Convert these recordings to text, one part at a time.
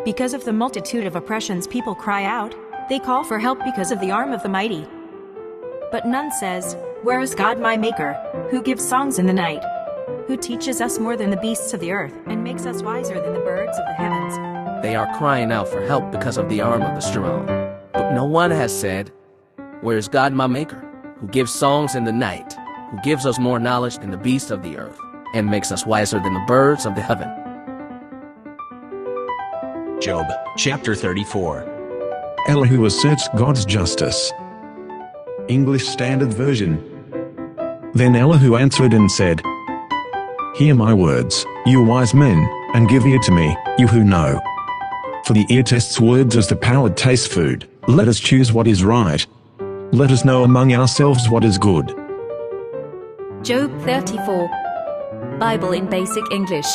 Because of the multitude of oppressions people cry out, they call for help because of the arm of the mighty. But none says, "Where is God my Maker, who gives songs in the night, who teaches us more than the beasts of the earth, and makes us wiser than the birds of the heavens?" They are crying out for help because of the arm of the strong. But no one has said, "Where is God my Maker, who gives songs in the night, who gives us more knowledge than the beasts of the earth, and makes us wiser than the birds of the heaven?" Job, chapter 34. ELIHU asserts God's justice. English Standard Version. Then ELIHU answered and said, "Hear my words, you wise men, and give ear to me, you who know. For the ear tests words as the palate tastes food. Let us choose what is right. Let us know among ourselves what is good." Job 34. Bible in Basic English.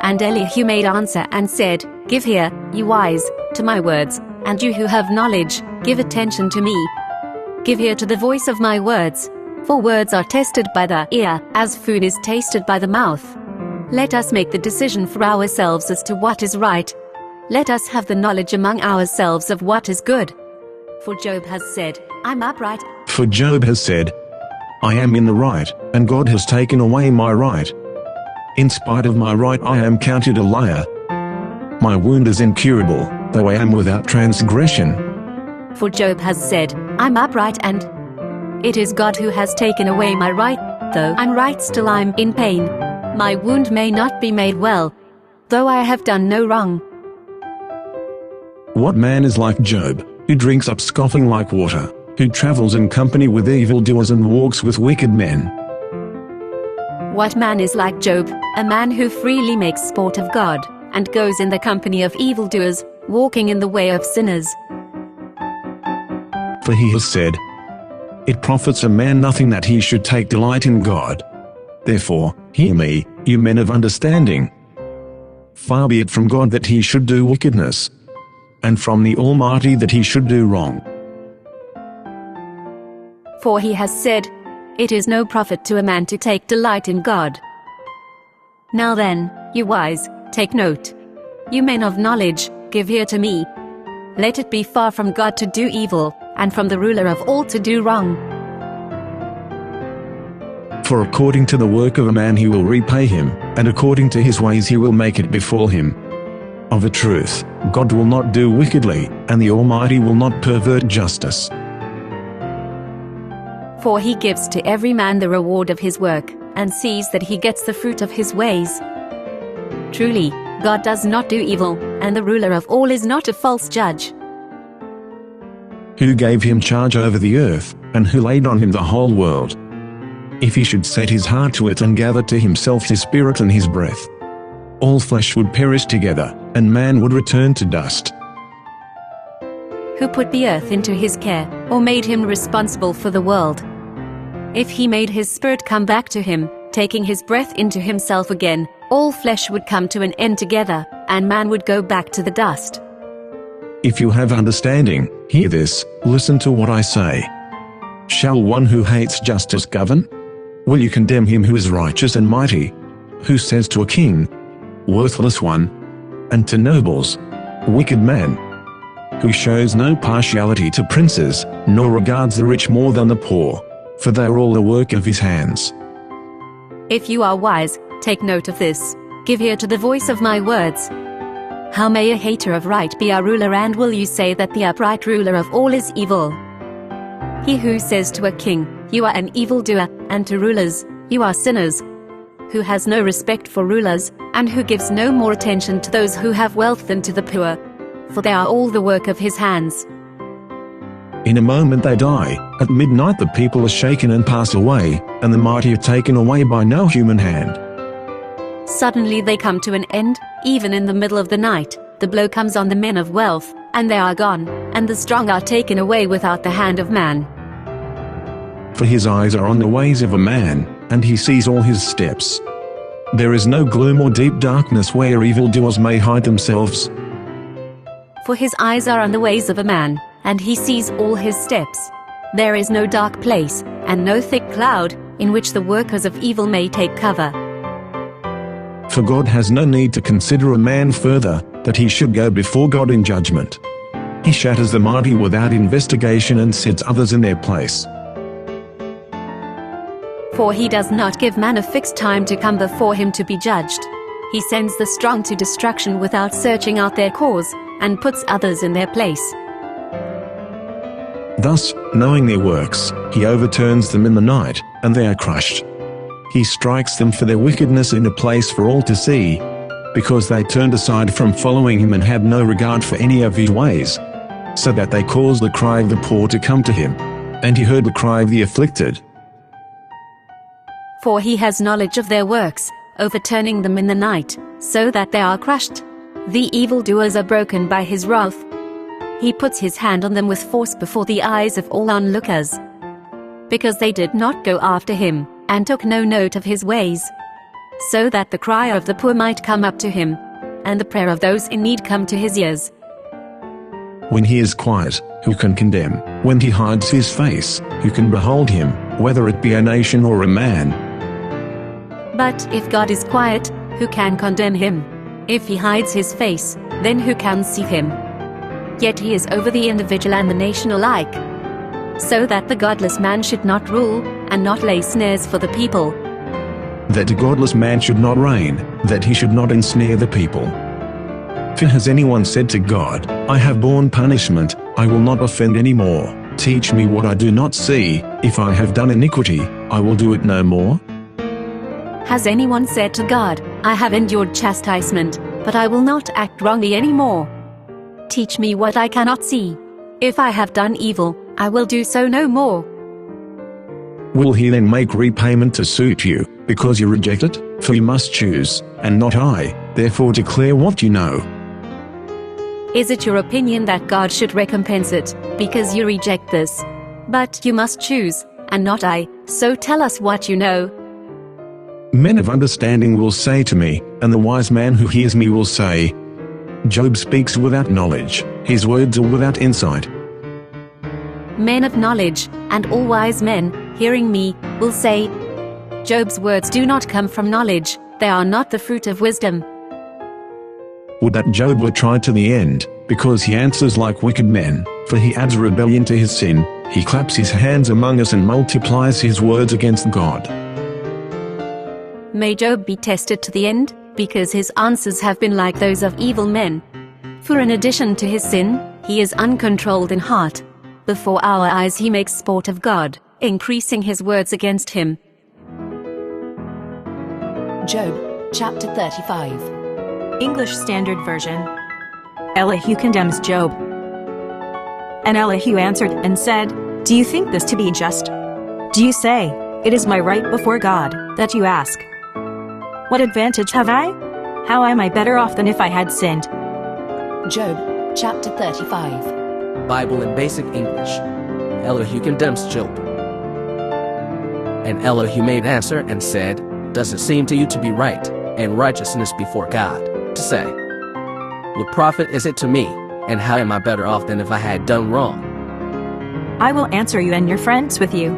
And ELIHU made answer and said, "Give ear, you wise, to my words, and you who have knowledge, give attention to me. Give ear to the voice of my words, for words are tested by the ear, as food is tasted by the mouth. Let us make the decision for ourselves as to what is right. Let us have the knowledge among ourselves of what is good. For Job has said, I'm upright." For Job has said, "I am in the right, and God has taken away my right. In spite of my right I am counted a liar. My wound is incurable, though I am without transgression." For Job has said, I'm upright and it is God who has taken away my right, though I'm right still I'm in pain. My wound may not be made well, though I have done no wrong. What man is like Job, who drinks up scoffing like water, who travels in company with evildoers and walks with wicked men? What man is like Job, a man who freely makes sport of God, and goes in the company of evildoers, walking in the way of sinners? For he has said, "It profits a man nothing that he should take delight in God." Therefore, hear me, you men of understanding. Far be it from God that he should do wickedness, and from the Almighty that he should do wrong. For he has said, it is no profit to a man to take delight in God. Now then, you wise, take note. You men of knowledge, give ear to me. Let it be far from God to do evil, and from the ruler of all to do wrong. For according to the work of a man he will repay him, and according to his ways he will make it befall him. Of a truth, God will not do wickedly, and the Almighty will not pervert justice. For he gives to every man the reward of his work, and sees that he gets the fruit of his ways. Truly, God does not do evil, and the ruler of all is not a false judge. Who gave him charge over the earth, and who laid on him the whole world? If he should set his heart to it and gather to himself his spirit and his breath, all flesh would perish together, and man would return to dust. Who put the earth into his care, or made him responsible for the world? If he made his spirit come back to him, taking his breath into himself again, all flesh would come to an end together, and man would go back to the dust. If you have understanding, hear this, listen to what I say. Shall one who hates justice govern? Will you condemn him who is righteous and mighty? Who says to a king, worthless one, and to nobles, wicked man? Who shows no partiality to princes, nor regards the rich more than the poor, for they are all the work of his hands. If you are wise, take note of this. Give ear to the voice of my words. How may a hater of right be our ruler, and will you say that the upright ruler of all is evil? He who says to a king, you are an evildoer, and to rulers, you are sinners. Who has no respect for rulers, and who gives no more attention to those who have wealth than to the poor, for they are all the work of his hands. In a moment they die, at midnight the people are shaken and pass away, and the mighty are taken away by no human hand. Suddenly they come to an end, even in the middle of the night, the blow comes on the men of wealth, and they are gone, and the strong are taken away without the hand of man. For his eyes are on the ways of a man, and he sees all his steps. There is no gloom or deep darkness where evildoers may hide themselves. For his eyes are on the ways of a man, and he sees all his steps. There is no dark place, and no thick cloud, in which the workers of evil may take cover. For God has no need to consider a man further, that he should go before God in judgment. He shatters the mighty without investigation and sets others in their place. For he does not give man a fixed time to come before him to be judged. He sends the strong to destruction without searching out their cause, and puts others in their place. Thus, knowing their works, he overturns them in the night, and they are crushed. He strikes them for their wickedness in a place for all to see, because they turned aside from following him and had no regard for any of his ways, so that they caused the cry of the poor to come to him, and he heard the cry of the afflicted. For he has knowledge of their works, overturning them in the night, so that they are crushed. The evildoers are broken by his wrath. He puts his hand on them with force before the eyes of all onlookers. Because they did not go after him, and took no note of his ways. So that the cry of the poor might come up to him, and the prayer of those in need come to his ears. When he is quiet, who can condemn? When he hides his face, who can behold him, whether it be a nation or a man? But if God is quiet, who can condemn him? If he hides his face, then who can see him? Yet he is over the individual and the nation alike, so that the godless man should not rule, and not lay snares for the people. That a godless man should not reign, that he should not ensnare the people. For has anyone said to God, I have borne punishment, I will not offend any more. Teach me what I do not see, if I have done iniquity, I will do it no more. Has anyone said to God, I have endured chastisement, but I will not act wrongly any more? Teach me what I cannot see. If I have done evil, I will do so no more. Will he then make repayment to suit you, because you reject it? For you must choose, and not I, therefore declare what you know. Is it your opinion that God should recompense it, because you reject this? But you must choose, and not I, so tell us what you know. Men of understanding will say to me, and the wise man who hears me will say, Job speaks without knowledge, his words are without insight. Men of knowledge, and all wise men, hearing me, will say, Job's words do not come from knowledge, they are not the fruit of wisdom. Would that Job were tried to the end, because he answers like wicked men, for he adds rebellion to his sin, he claps his hands among us and multiplies his words against God. May Job be tested to the end, because his answers have been like those of evil men. For in addition to his sin, he is uncontrolled in heart. Before our eyes he makes sport of God, increasing his words against him. Job, chapter 35. English Standard Version. ELIHU condemns Job. And ELIHU answered and said, Do you think this to be just? Do you say, It is my right before God, that you ask? What advantage have I? How am I better off than if I had sinned? Job, chapter 35. Bible in Basic English. ELIHU condemns Job. And ELIHU made answer and said, Does it seem to you to be right, and righteousness before God, to say, What profit is it to me, and how am I better off than if I had done wrong? I will answer you and your friends with you.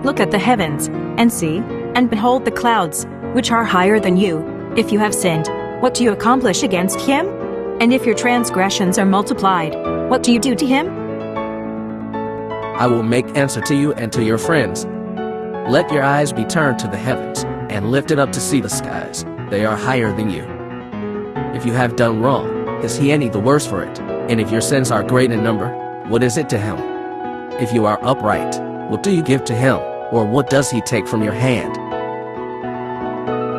Look at the heavens, and see, and behold the clouds, which are higher than you. If you have sinned, what do you accomplish against him? And if your transgressions are multiplied, what do you do to him? I will make answer to you and to your friends. Let your eyes be turned to the heavens, and lifted up to see the skies. They are higher than you. If you have done wrong, is he any the worse for it? And if your sins are great in number, what is it to him? If you are upright, what do you give to him, or what does he take from your hand?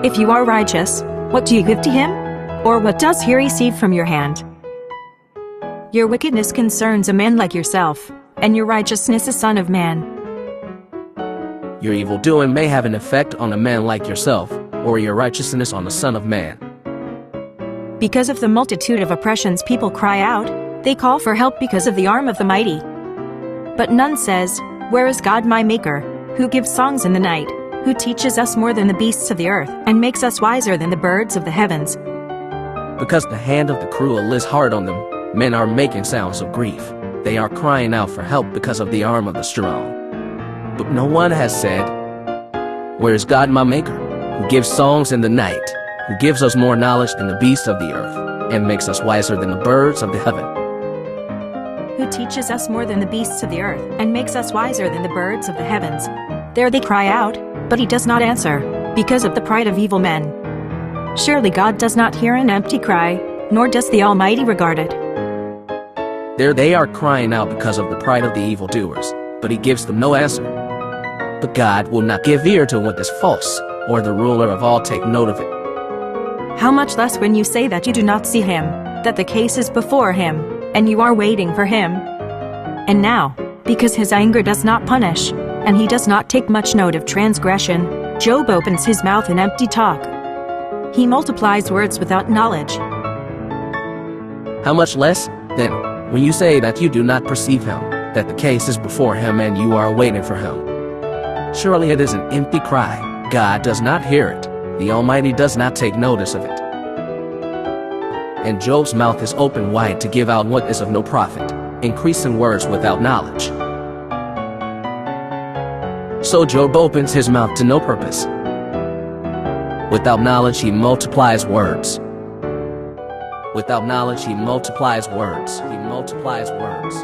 If you are righteous, what do you give to him? Or what does he receive from your hand? Your wickedness concerns a man like yourself, and your righteousness a son of man. Your evil doing may have an effect on a man like yourself, or your righteousness on the son of man. Because of the multitude of oppressions people cry out, they call for help because of the arm of the mighty. But none says, Where is God my maker, who gives songs in the night, who teaches us more than the beasts of the earth, and makes us wiser than the birds of the heavens? Because the hand of the cruel is hard on them, men are making sounds of grief. They are crying out for help because of the arm of the strong. But no one has said, Where is God my maker, who gives songs in the night, who gives us more knowledge than the beasts of the earth, and makes us wiser than the birds of the heaven. Who teaches us more than the beasts of the earth, and makes us wiser than the birds of the heavens. There they cry out, but he does not answer, because of the pride of evil men. Surely God does not hear an empty cry, nor does the Almighty regard it. There they are crying out because of the pride of the evildoers, but he gives them no answer. But God will not give ear to what is false, or the ruler of all take note of it. How much less when you say that you do not see him, that the case is before him, and you are waiting for him. And now, because his anger does not punish, and he does not take much note of transgression, Job opens his mouth in empty talk. He multiplies words without knowledge. How much less, then, when you say that you do not perceive him, that the case is before him and you are waiting for him? Surely it is an empty cry. God does not hear it. The Almighty does not take notice of it. And Job's mouth is open wide to give out what is of no profit, increasing words without knowledge. So Job opens his mouth to no purpose. Without knowledge he multiplies words. Without knowledge he multiplies words. He multiplies words.